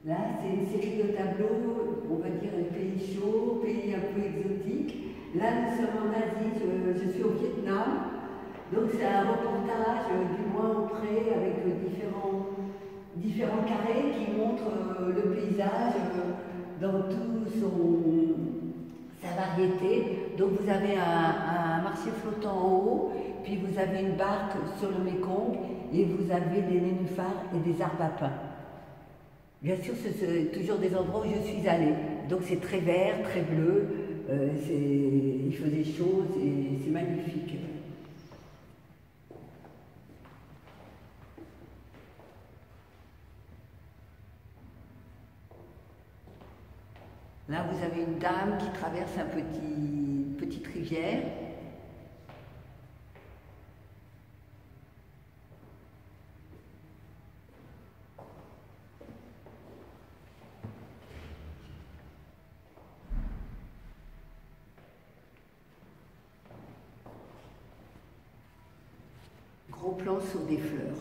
Là, c'est une série de tableaux, on va dire un pays chaud, pays un peu exotique. Là, nous sommes en Asie, je suis au Vietnam. Donc c'est un reportage du loin au près avec différents carrés qui montrent le paysage dans toute sa variété. Donc vous avez un marché flottant en haut, puis vous avez une barque sur le Mékong et vous avez des nénuphars et des arbres à pin. Bien sûr, c'est toujours des endroits où je suis allée. Donc c'est très vert, très bleu, il faisait chaud, c'est magnifique. Là, vous avez une dame qui traverse une petite rivière. Gros plan sur des fleurs.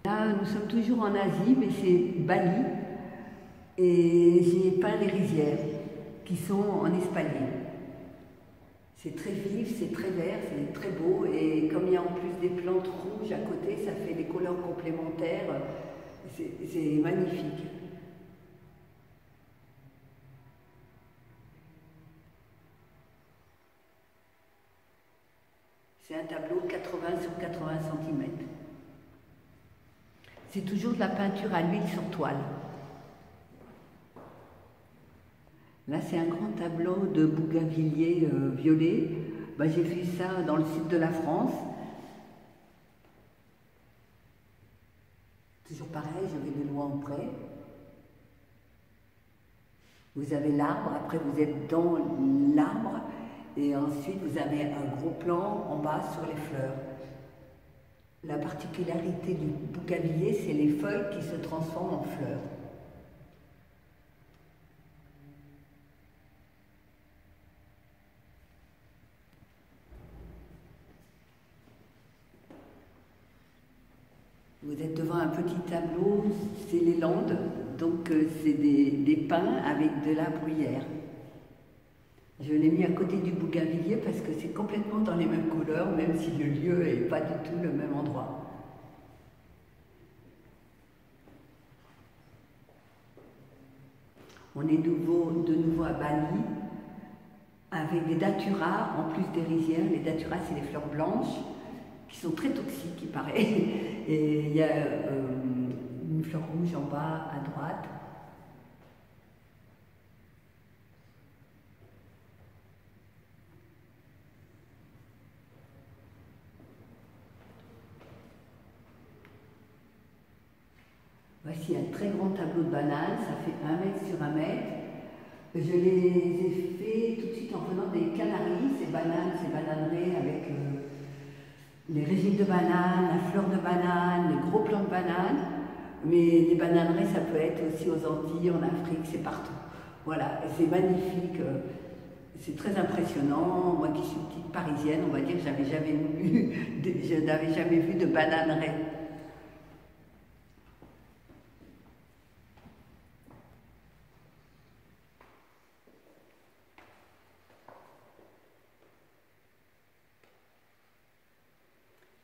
Là, nous sommes toujours en Asie, mais c'est Bali. Et j'ai peint les rizières qui sont en espalier. C'est très vif, c'est très vert, c'est très beau et comme il y a en plus des plantes rouges à côté, ça fait des couleurs complémentaires. C'est magnifique. C'est un tableau 80 sur 80 cm. C'est toujours de la peinture à l'huile sur toile. Là, c'est un grand tableau de bougainvilliers violet. J'ai fait ça dans le sud de la France. Toujours pareil, je vais de loin en près. Vous avez l'arbre, après vous êtes dans l'arbre, et ensuite vous avez un gros plan en bas sur les fleurs. La particularité du bougainvillier, c'est les feuilles qui se transforment en fleurs. Vous êtes devant un petit tableau, c'est les Landes, donc c'est des pins avec de la bruyère. Je l'ai mis à côté du bougainvillier parce que c'est complètement dans les mêmes couleurs, même si le lieu n'est pas du tout le même endroit. On est de nouveau à Bali, avec des daturas en plus des rizières. Les daturas, c'est les fleurs blanches, qui sont très toxiques, il paraît. Et il y a une fleur rouge en bas à droite. Voici un très grand tableau de bananes, ça fait 1 mètre sur 1 mètre. Je les ai fait tout de suite en prenant des canaries, ces bananeraies avec les régimes de bananes, la fleur de banane, les gros plants de bananes. Mais les bananeraies, ça peut être aussi aux Antilles, en Afrique, c'est partout. Voilà, c'est magnifique, c'est très impressionnant. Moi qui suis petite parisienne, on va dire que je n'avais jamais vu de bananeraies.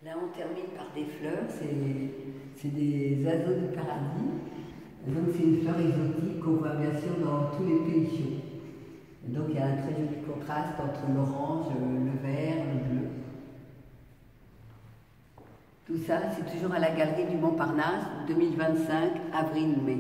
Là, on termine par des fleurs, c'est des oiseaux du paradis. Donc, c'est une fleur exotique qu'on voit bien sûr dans tous les pays chauds. Donc, il y a un très joli contraste entre l'orange, le vert, le bleu. Tout ça, c'est toujours à la galerie du Montparnasse, 2025, avril-mai.